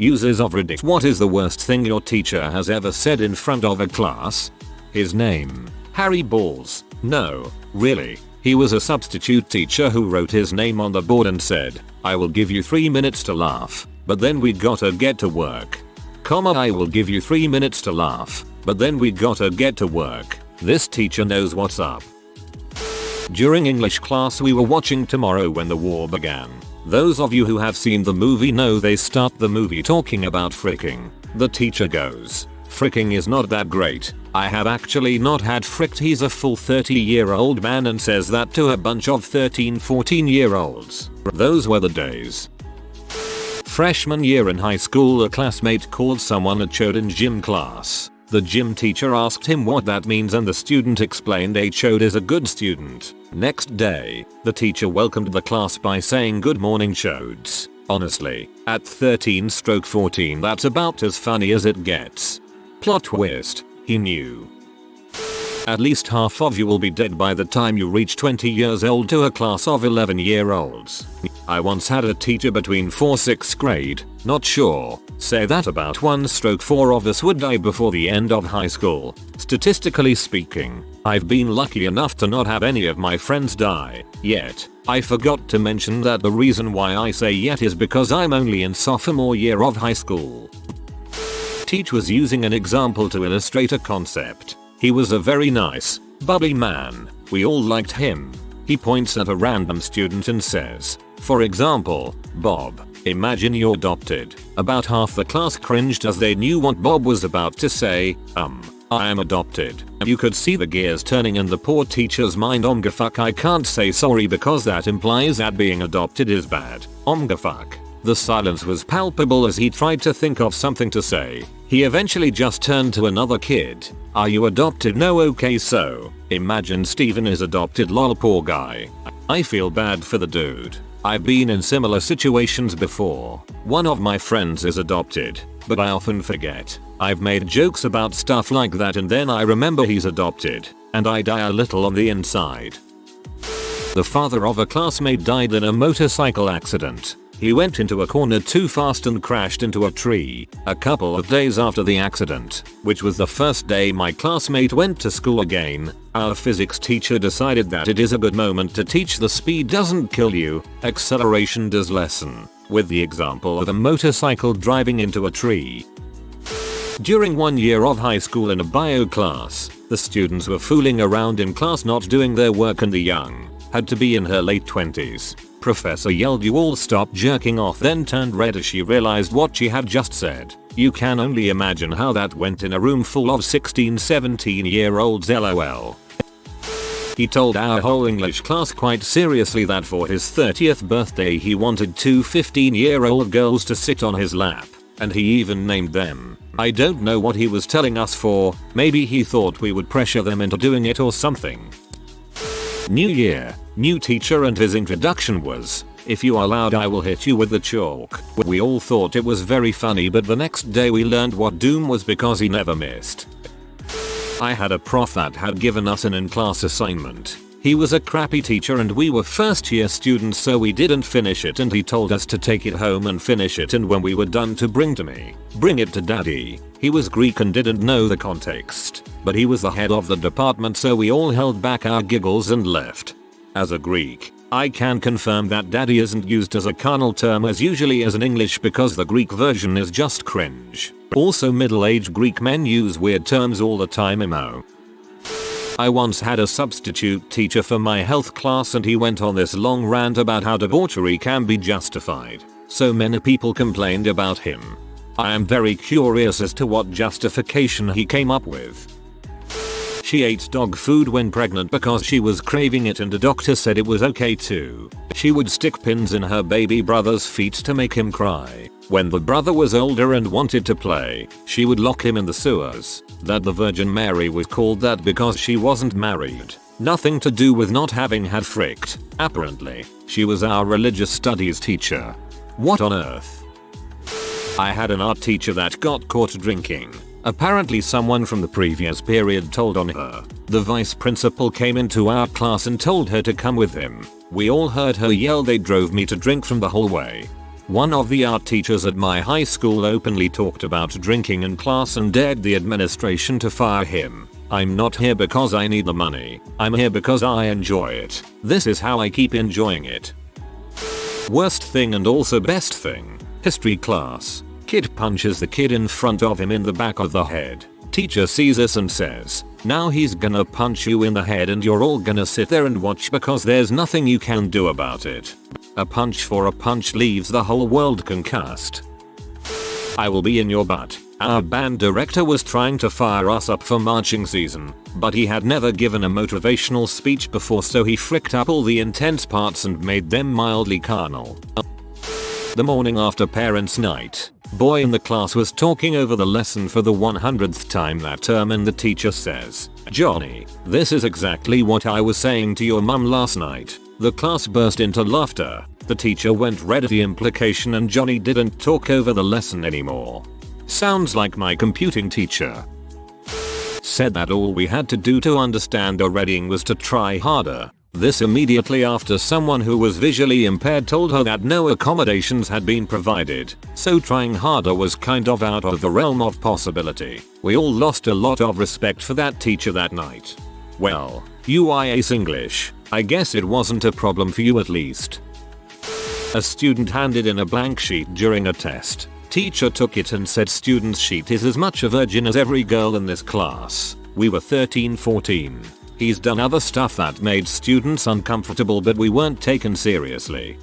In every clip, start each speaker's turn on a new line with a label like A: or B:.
A: Uses of Reddit. What is the worst thing your teacher has ever said in front of a class? His name. Harry Balls. No, really. He was a substitute teacher who wrote his name on the board and said, "I will give you 3 minutes to laugh, but then we gotta get to work." I will give you 3 minutes to laugh, but then we gotta get to work. This teacher knows what's up. During English class we were watching Tomorrow When the War Began. Those of you who have seen the movie know they start the movie talking about fricking. The teacher goes, "Fricking is not that great. I have actually not had fricked." He's a full 30-year-old man and says that to a bunch of 13-14-year-olds. Those were the days. Freshman year in high school, a classmate called someone a chode in gym class. The gym teacher asked him what that means and the student explained a chode is a good student. Next day, the teacher welcomed the class by saying, "Good morning, chodes." Honestly, at 13/14 that's about as funny as it gets. Plot twist, he knew. At least half of you will be dead by the time you reach 20 years old to a class of 11-year-olds. I once had a teacher between 4th-6th grade, not sure, say that about 1/4 of us would die before the end of high school. Statistically speaking, I've been lucky enough to not have any of my friends die yet. I forgot to mention that the reason why I say yet is because I'm only in sophomore year of high school. Teach was using an example to illustrate a concept. He was a very nice, bubbly man. We all liked him. He points at a random student and says, for example, "Bob, imagine you're adopted." About half the class cringed as they knew what Bob was about to say. I am adopted. You could see the gears turning in the poor teacher's mind. Fuck, I can't say sorry because that implies that being adopted is bad. Fuck. The silence was palpable as he tried to think of something to say. He eventually just turned to another kid. "Are you adopted?" "No." "Okay, so imagine Steven is adopted." Lol, poor guy. I feel bad for the dude. I've been in similar situations before. One of my friends is adopted, but I often forget. I've made jokes about stuff like that and then I remember he's adopted, and I die a little on the inside. The father of a classmate died in a motorcycle accident. He went into a corner too fast and crashed into a tree. A couple of days after the accident, which was the first day my classmate went to school again, our physics teacher decided that it is a good moment to teach the speed doesn't kill you, acceleration does lesson, with the example of a motorcycle driving into a tree. During 1 year of high school in a bio class, the students were fooling around in class not doing their work and the young had to be in her late 20s. Professor yelled, "You all stop jerking off," then turned red as she realized what she had just said. You can only imagine how that went in a room full of 16-17-year-olds lol. He told our whole English class quite seriously that for his 30th birthday he wanted 2 15-year-old girls to sit on his lap, and he even named them. I don't know what he was telling us for, maybe he thought we would pressure them into doing it or something. New year, new teacher, and his introduction was, "If you are loud I will hit you with the chalk." We all thought it was very funny, but the next day we learned what doom was because he never missed. I had a prof that had given us an in-class assignment. He was a crappy teacher and we were first year students, so we didn't finish it and he told us to take it home and finish it, and when we were done to bring to me. Bring it to daddy. He was Greek and didn't know the context, but he was the head of the department, so we all held back our giggles and left. As a Greek, I can confirm that daddy isn't used as a carnal term as usually as in English because the Greek version is just cringe. Also, middle-aged Greek men use weird terms all the time. I once had a substitute teacher for my health class and he went on this long rant about how debauchery can be justified. So many people complained about him. I am very curious as to what justification he came up with. She ate dog food when pregnant because she was craving it and the doctor said it was okay too. She would stick pins in her baby brother's feet to make him cry. When the brother was older and wanted to play, she would lock him in the sewers. That the Virgin Mary was called that because she wasn't married. Nothing to do with not having had fricked. Apparently, she was our religious studies teacher. What on earth? I had an art teacher that got caught drinking. Apparently someone from the previous period told on her. The vice principal came into our class and told her to come with him. We all heard her yell, "They drove me to drink from the hallway." One of the art teachers at my high school openly talked about drinking in class and dared the administration to fire him. I'm not here because I need the money. I'm here because I enjoy it. This is how I keep enjoying it. Worst thing and also best thing. History class. Kid punches the kid in front of him in the back of the head. Teacher sees this and says, now he's gonna punch you in the head and you're all gonna sit there and watch because there's nothing you can do about it. A punch for a punch leaves the whole world concussed. I will be in your butt. Our band director was trying to fire us up for marching season, but he had never given a motivational speech before, so he fricked up all the intense parts and made them mildly carnal. The morning after parents' night, boy in the class was talking over the lesson for the 100th time that term and the teacher says, Johnny, this is exactly what I was saying to your mum last night. The class burst into laughter. The teacher went red at the implication and Johnny didn't talk over the lesson anymore. Sounds like my computing teacher. Said that all we had to do to understand a reading was to try harder. This immediately after someone who was visually impaired told her that no accommodations had been provided, so trying harder was kind of out of the realm of possibility. We all lost a lot of respect for that teacher that night. Well, you ace English. I guess it wasn't a problem for you at least. A student handed in a blank sheet during a test. Teacher took it and said student's sheet is as much a virgin as every girl in this class. We were 13-14. He's done other stuff that made students uncomfortable but we weren't taken seriously.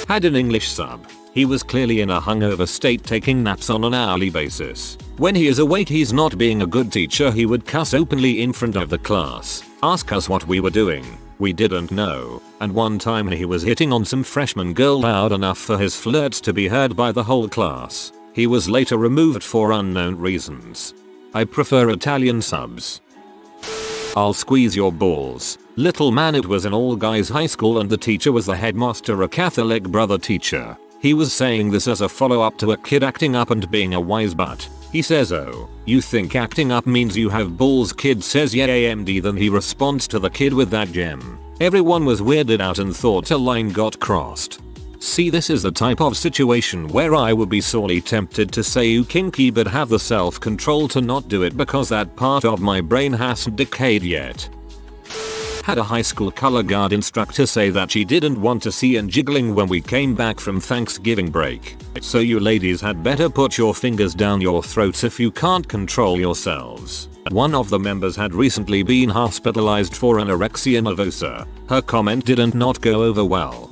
A: Had an English sub. He was clearly in a hungover state taking naps on an hourly basis. When he is awake he's not being a good teacher, he would cuss openly in front of the class, ask us what we were doing. We didn't know, and one time he was hitting on some freshman girl loud enough for his flirts to be heard by the whole class. He was later removed for unknown reasons. I prefer Italian subs. I'll squeeze your balls. Little man, it was an all guys high school and the teacher was the headmaster, a Catholic brother teacher. He was saying this as a follow up to a kid acting up and being a wise butt. He says, oh, you think acting up means you have balls? Kid says yeah AMD, then he responds to the kid with that gem. Everyone was weirded out and thought a line got crossed. See, this is the type of situation where I would be sorely tempted to say you kinky but have the self-control to not do it because that part of my brain hasn't decayed yet. Had a high school color guard instructor say that she didn't want to see and jiggling when we came back from Thanksgiving break. So you ladies had better put your fingers down your throats if you can't control yourselves. One of the members had recently been hospitalized for anorexia nervosa. Her comment didn't not go over well.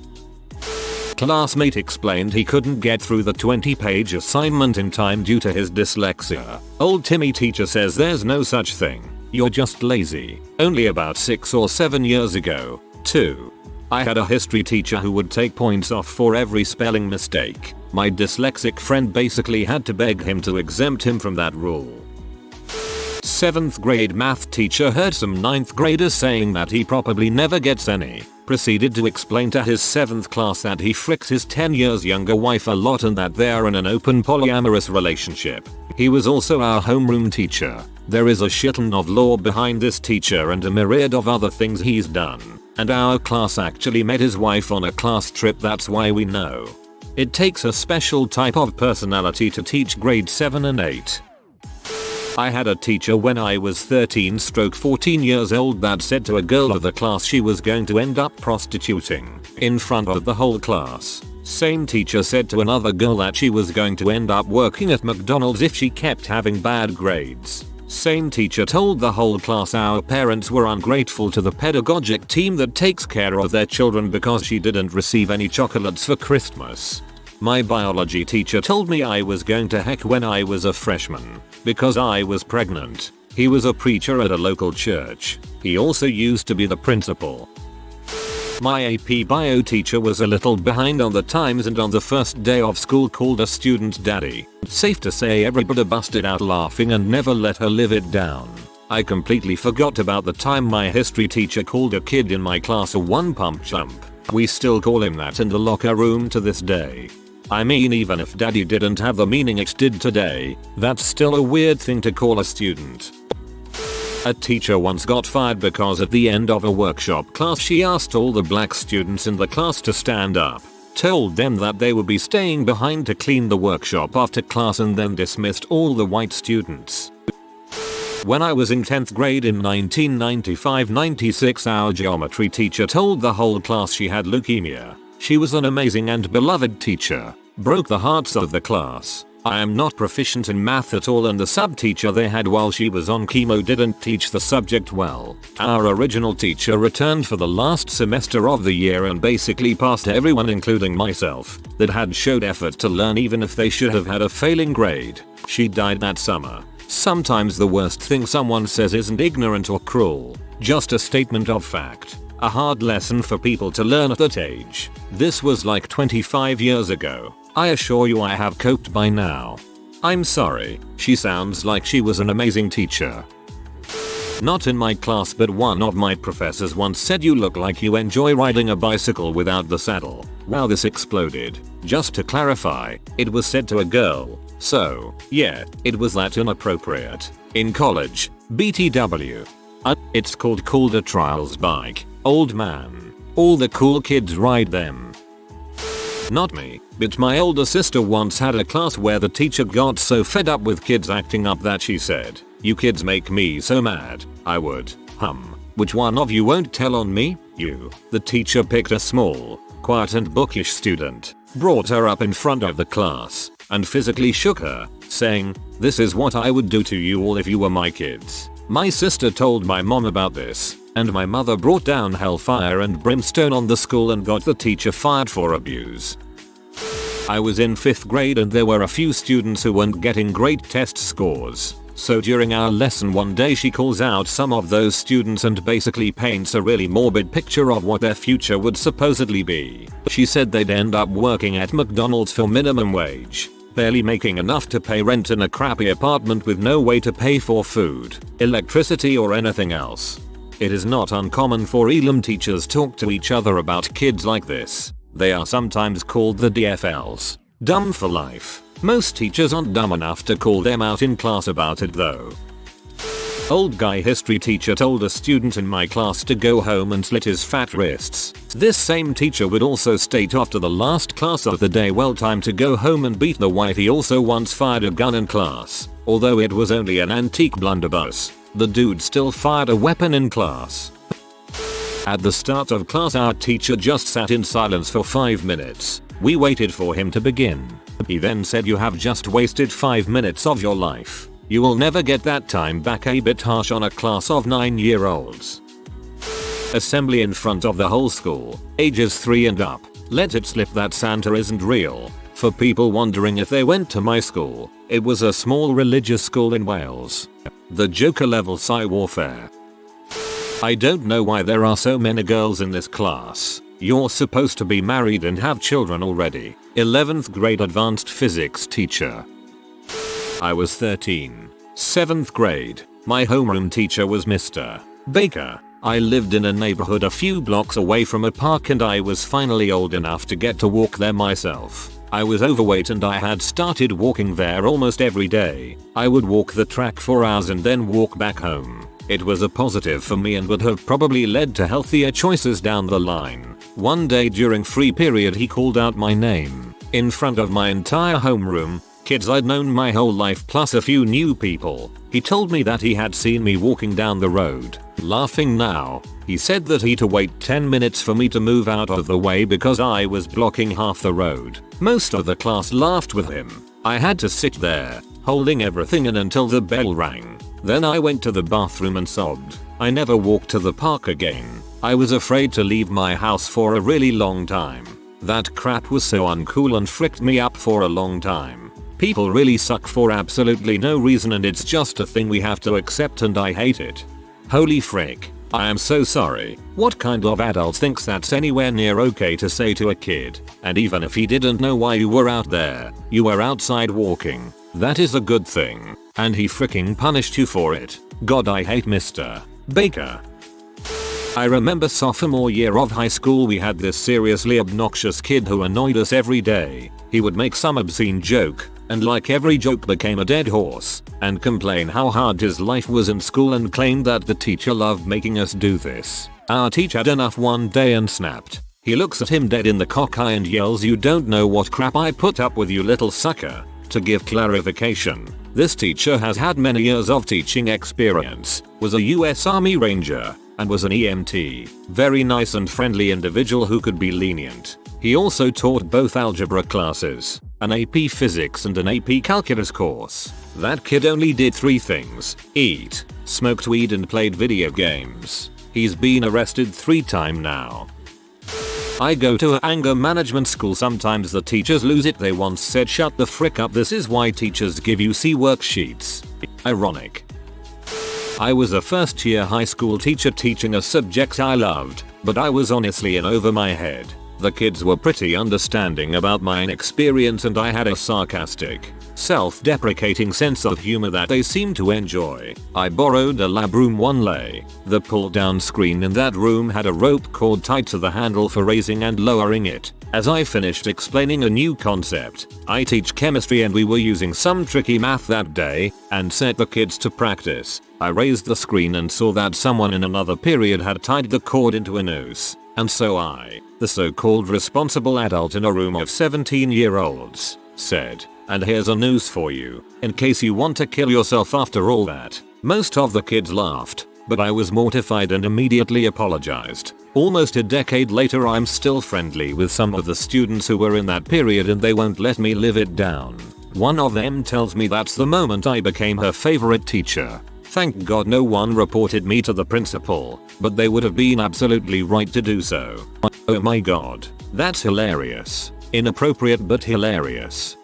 A: Classmate explained he couldn't get through the 20-page assignment in time due to his dyslexia. Old Timmy teacher says there's no such thing. You're just lazy. Only about 6 or 7 years ago, too. I had a history teacher who would take points off for every spelling mistake. My dyslexic friend basically had to beg him to exempt him from that rule. 7th grade math teacher heard some 9th graders saying that he probably never gets any. Proceeded to explain to his 7th class that he fricks his 10 years younger wife a lot and that they're in an open polyamorous relationship. He was also our homeroom teacher. There is a shitton of lore behind this teacher and a myriad of other things he's done. And our class actually met his wife on a class trip, that's why we know. It takes a special type of personality to teach grade 7 and 8. I had a teacher when I was 13-14 years old that said to a girl of the class she was going to end up prostituting in front of the whole class. Same teacher said to another girl that she was going to end up working at McDonald's if she kept having bad grades. Same teacher told the whole class our parents were ungrateful to the pedagogic team that takes care of their children because she didn't receive any chocolates for Christmas. My biology teacher told me I was going to heck when I was a freshman because I was pregnant. He was a preacher at a local church. He also used to be the principal. My AP bio teacher was a little behind on the times and on the first day of school called a student daddy. Safe to say everybody busted out laughing and never let her live it down. I completely forgot about the time my history teacher called a kid in my class a one pump chump. We still call him that in the locker room to this day. I mean, even if daddy didn't have the meaning it did today, that's still a weird thing to call a student. A teacher once got fired because at the end of a workshop class she asked all the black students in the class to stand up. told them that they would be staying behind to clean the workshop after class and then dismissed all the white students. When I was in 10th grade in 1995-96, our geometry teacher told the whole class she had leukemia. She was an amazing and beloved teacher. Broke the hearts of the class. I am not proficient in math at all and the sub-teacher they had while she was on chemo didn't teach the subject well. Our original teacher returned for the last semester of the year and basically passed everyone, including myself, that had showed effort to learn even if they should have had a failing grade. She died that summer. Sometimes the worst thing someone says isn't ignorant or cruel, just a statement of fact. A hard lesson for people to learn at that age. This was like 25 years ago. I assure you I have coped by now. I'm sorry, she sounds like she was an amazing teacher. Not in my class, but one of my professors once said you look like you enjoy riding a bicycle without the saddle. Wow, this exploded. Just to clarify, it was said to a girl. So, yeah, it was that inappropriate. In college, BTW. It's called a trials bike. Old man. All the cool kids ride them. Not me, but my older sister once had a class where the teacher got so fed up with kids acting up that she said, "You kids make me so mad." I would, "Which one of you won't tell on me? You." The teacher picked a small, quiet and bookish student, brought her up in front of the class, and physically shook her, saying, "This is what I would do to you all if you were my kids." My sister told my mom about this, and my mother brought down hellfire and brimstone on the school and got the teacher fired for abuse. I was in 5th grade and there were a few students who weren't getting great test scores. So during our lesson one day she calls out some of those students and basically paints a really morbid picture of what their future would supposedly be. She said they'd end up working at McDonald's for minimum wage, barely making enough to pay rent in a crappy apartment with no way to pay for food, electricity or anything else. It is not uncommon for ELM teachers talk to each other about kids like this. They are sometimes called the DFLs. Dumb for life. Most teachers aren't dumb enough to call them out in class about it though. Old guy history teacher told a student in my class to go home and slit his fat wrists. This same teacher would also state after the last class of the day, "Well, time to go home and beat the wife." He also once fired a gun in class. Although it was only an antique blunderbuss, the dude still fired a weapon in class. At the start of class our teacher just sat in silence for 5 minutes. We waited for him to begin. He then said, "You have just wasted 5 minutes of your life. You will never get that time back." A bit harsh on a class of 9-year-olds. Assembly in front of the whole school, ages 3 and up. Let it slip that Santa isn't real. For people wondering if they went to my school, it was a small religious school in Wales. The Joker level psy warfare. I don't know why there are so many girls in this class. You're supposed to be married and have children already. 11th grade advanced physics teacher. I was 13. 7th grade. My homeroom teacher was Mr. Baker. I lived in a neighborhood a few blocks away from a park and I was finally old enough to get to walk there myself. I was overweight and I had started walking there almost every day. I would walk the track for hours and then walk back home. It was a positive for me and would have probably led to healthier choices down the line. One day during free period he called out my name in front of my entire homeroom, kids I'd known my whole life plus a few new people. He told me that he had seen me walking down the road. Laughing now, he said that he'd to wait 10 minutes for me to move out of the way because I was blocking half the road. Most of the class laughed with him. I had to sit there, holding everything in until the bell rang. Then I went to the bathroom and sobbed. I never walked to the park again. I was afraid to leave my house for a really long time. That crap was so uncool and fricked me up for a long time. People really suck for absolutely no reason and it's just a thing we have to accept and I hate it. Holy frick. I am so sorry. What kind of adult thinks that's anywhere near okay to say to a kid? And even if he didn't know why you were out there, you were outside walking. That is a good thing. And he freaking punished you for it. God, I hate Mr. Baker. I remember sophomore year of high school we had this seriously obnoxious kid who annoyed us every day. He would make some obscene joke, and like every joke became a dead horse, and complain how hard his life was in school and claimed that the teacher loved making us do this. Our teacher had enough one day and snapped. He looks at him dead in the cock eye and yells, "You don't know what crap I put up with, you little sucker." To give clarification, this teacher has had many years of teaching experience, was a US Army Ranger, and was an EMT. Very nice and friendly individual who could be lenient. He also taught both algebra classes, an AP Physics and an AP Calculus course. That kid only did 3 things: eat, smoked weed and played video games. He's been arrested 3 times now. I go to an anger management school. Sometimes the teachers lose it. They once said, "Shut the frick up, this is why teachers give you C worksheets." Ironic. I was a first year high school teacher teaching a subject I loved, but I was honestly in over my head. The kids were pretty understanding about my inexperience and I had a sarcastic, self-deprecating sense of humor that they seemed to enjoy. I borrowed a lab room one day. The pull-down screen in that room had a rope cord tied to the handle for raising and lowering it. As I finished explaining a new concept, I teach chemistry and we were using some tricky math that day, and set the kids to practice. I raised the screen and saw that someone in another period had tied the cord into a noose. And so I, the so-called responsible adult in a room of 17-year-olds, said, "And here's a noose for you, in case you want to kill yourself after all that." Most of the kids laughed, but I was mortified and immediately apologized. Almost a decade later, I'm still friendly with some of the students who were in that period and they won't let me live it down. One of them tells me that's the moment I became her favorite teacher. Thank God no one reported me to the principal, but they would have been absolutely right to do so. Oh my god. That's hilarious. Inappropriate but hilarious.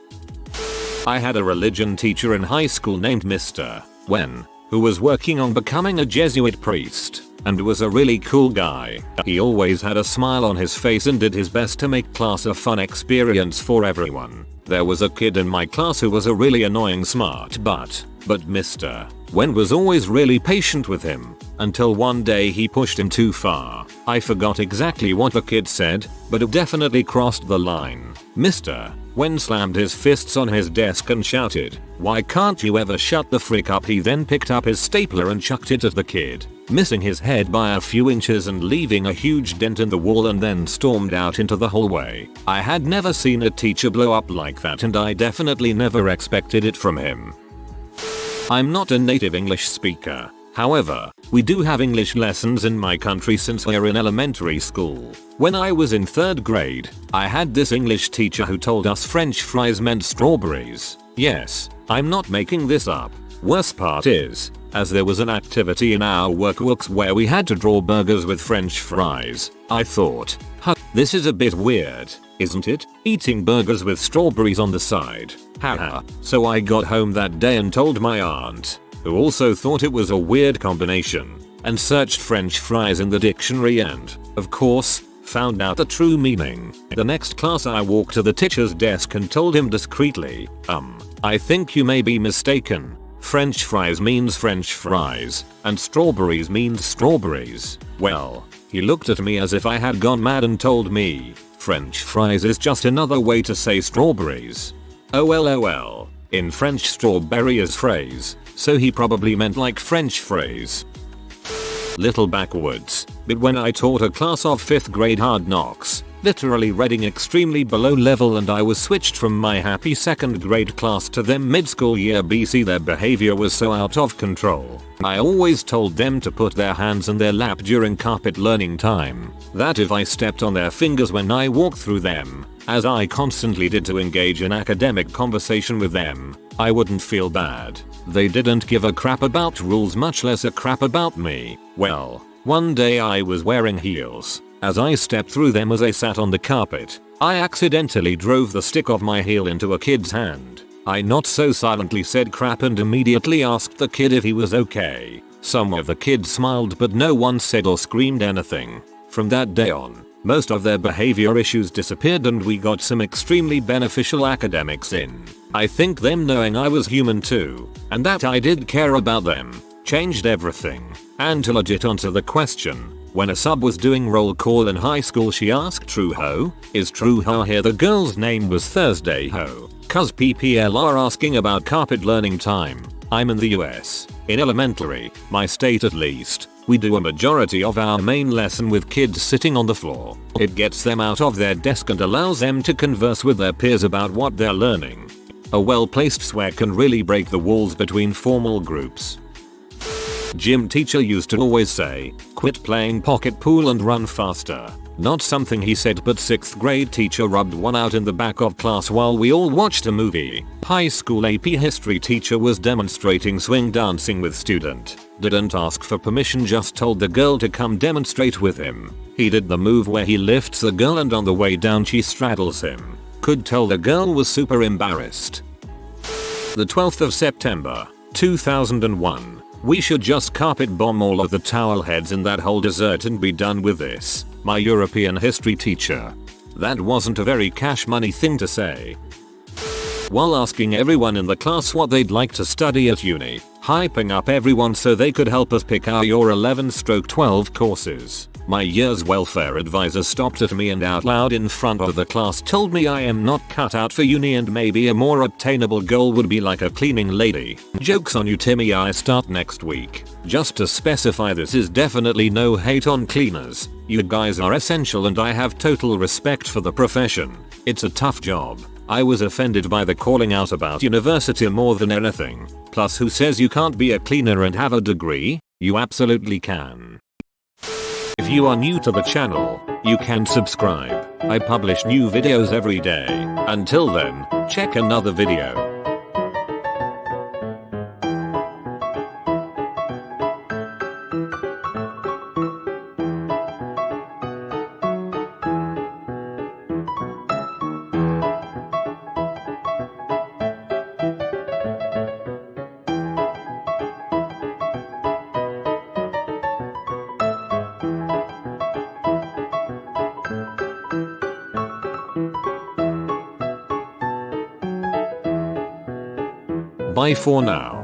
A: I had a religion teacher in high school named Mr. Wen, who was working on becoming a Jesuit priest, and was a really cool guy. He always had a smile on his face and did his best to make class a fun experience for everyone. There was a kid in my class who was a really annoying smart butt, but Mr. Wen was always really patient with him, until one day he pushed him too far. I forgot exactly what the kid said, but it definitely crossed the line. Mr. Wen slammed his fists on his desk and shouted, "Why can't you ever shut the frick up?" He then picked up his stapler and chucked it at the kid, missing his head by a few inches and leaving a huge dent in the wall, and then stormed out into the hallway. I had never seen a teacher blow up like that and I definitely never expected it from him. I'm not a native English speaker. However, we do have English lessons in my country since we're in elementary school. When I was in 3rd grade, I had this English teacher who told us French fries meant strawberries. Yes, I'm not making this up. Worst part is, as there was an activity in our workbooks where we had to draw burgers with French fries, I thought, huh, this is a bit weird, isn't it? Eating burgers with strawberries on the side. Haha. So I got home that day and told my aunt, who also thought it was a weird combination, and searched French fries in the dictionary and, of course, found out the true meaning. The next class I walked to the teacher's desk and told him discreetly, I think you may be mistaken. French fries means French fries, and strawberries means strawberries. Well, he looked at me as if I had gone mad and told me, French fries is just another way to say strawberries. OLOL. In French, strawberry is phrase, so he probably meant like French phrase. Little backwards, but when I taught a class of 5th grade hard knocks, literally reading extremely below level, and I was switched from my happy 2nd grade class to them mid-school year BC, their behavior was so out of control. I always told them to put their hands in their lap during carpet learning time, that if I stepped on their fingers when I walked through them, as I constantly did to engage in academic conversation with them, I wouldn't feel bad. They didn't give a crap about rules, much less a crap about me. Well, one day I was wearing heels. As I stepped through them as I sat on the carpet, I accidentally drove the stick of my heel into a kid's hand. I not so silently said crap and immediately asked the kid if he was okay. Some of the kids smiled but no one said or screamed anything. From that day on, most of their behavior issues disappeared and we got some extremely beneficial academics in. I think them knowing I was human too, and that I did care about them, changed everything. And to legit answer the question, when a sub was doing roll call in high school, she asked, "True ho? Is True ho here?" The girl's name was Thursday Ho. Cuz PPL are asking about carpet learning time. I'm in the US. In elementary, my state at least, We do a majority of our main lesson with kids sitting on the floor. It gets them out of their desk and allows them to converse with their peers about what they're learning. A well-placed swear can really break the walls between formal groups. Gym teacher used to always say, "Quit playing pocket pool and run faster." Not something he said, but 6th grade teacher rubbed one out in the back of class while we all watched a movie. High school AP history teacher was demonstrating swing dancing with student. Didn't ask for permission, just told the girl to come demonstrate with him. He did the move where he lifts the girl and on the way down she straddles him. Could tell the girl was super embarrassed. The 12th of September, 2001. We should just carpet bomb all of the towel heads in that whole desert and be done with this. My European history teacher. That wasn't a very cash money thing to say. While asking everyone in the class what they'd like to study at uni, hyping up everyone so they could help us pick our year 11/12 courses. My year's welfare advisor stopped at me and out loud in front of the class told me I am not cut out for uni and maybe a more obtainable goal would be like a cleaning lady. Joke's on you, Timmy, I start next week. Just to specify, this is definitely no hate on cleaners. You guys are essential and I have total respect for the profession. It's a tough job. I was offended by the calling out about university more than anything. Plus, who says you can't be a cleaner and have a degree? You absolutely can. If you are new to the channel, you can subscribe. I publish new videos every day. Until then, check another video. Bye for now.